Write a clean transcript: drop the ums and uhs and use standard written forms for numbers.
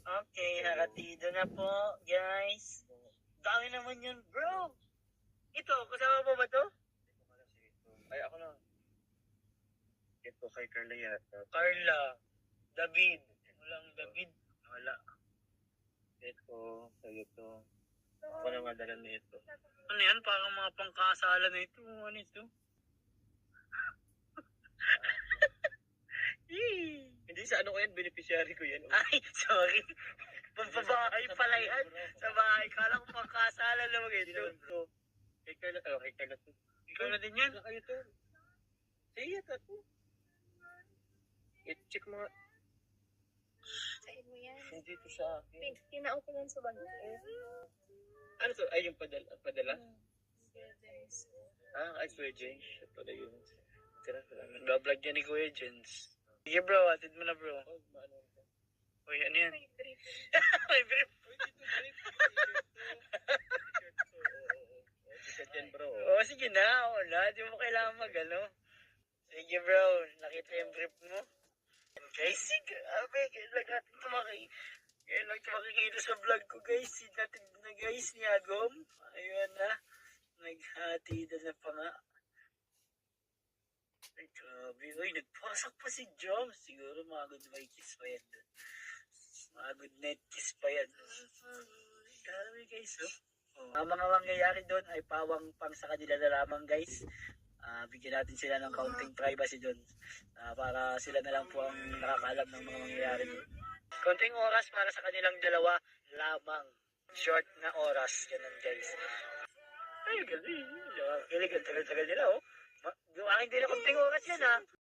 Okay, haratido na po, guys. Dami naman yun, bro. Ito, kasama mo ba to? Ay, ako lang. Ito kay Carla yata. Carla, David. Walang David. Wala. Ito, sa'yo to. Ako na madala na ito. Ano yan? Parang mga pangkasala na ito. Ano ito? Yee! Hindi sa ano ko yan, beneficiary ko yan. Ay, sorry. Pampabahay pala yan. Sa bahay. Kala ko pangkasala lang ito. Kay Carla to, kay Carla to. Ikaw na din yan. Kayo to. Sige, to. I-check mo nga. Sa'yo mo yan. Hindi to sa akin. Tinao ko yan sa bag. Ano to? Ay, yung padala? Yes. Ah, ay, Kuya James. Siya pala yun. Tira, Nag-vlog yan ni Kuya Jens. Sige bro, atid mo na bro. Uy, ano yan? May brief. May brief. T-shirt yan, bro. Oo, sige na. Wala. Di mo kailangan mag-ano. Sige bro, nakita yung brief mo. Guys, sige. Kailan natin makikita sa vlog ko guys. Hindi natin na guys ni Agom. Ayun na. Naghati na pa nga. Ay, grabe. Uy, nagpasak pa si Jom. Siguro mga good night kiss pa yan. Mga good night kiss pa yan. Grabe guys, oh. Ang mga mangyayari doon ay pawang pang sa kanila na lamang guys. Bigyan natin sila ng kaunting privacy doon. Para sila na lang po ang nakakaalam ng mga mangyayari doon. Kaunting oras para sa kanilang dalawa lamang. Short na oras. Ganun guys. Ay, galing. Galing. Ang tagal-tagal nila oh. Aking din na kaunting oras yan ha.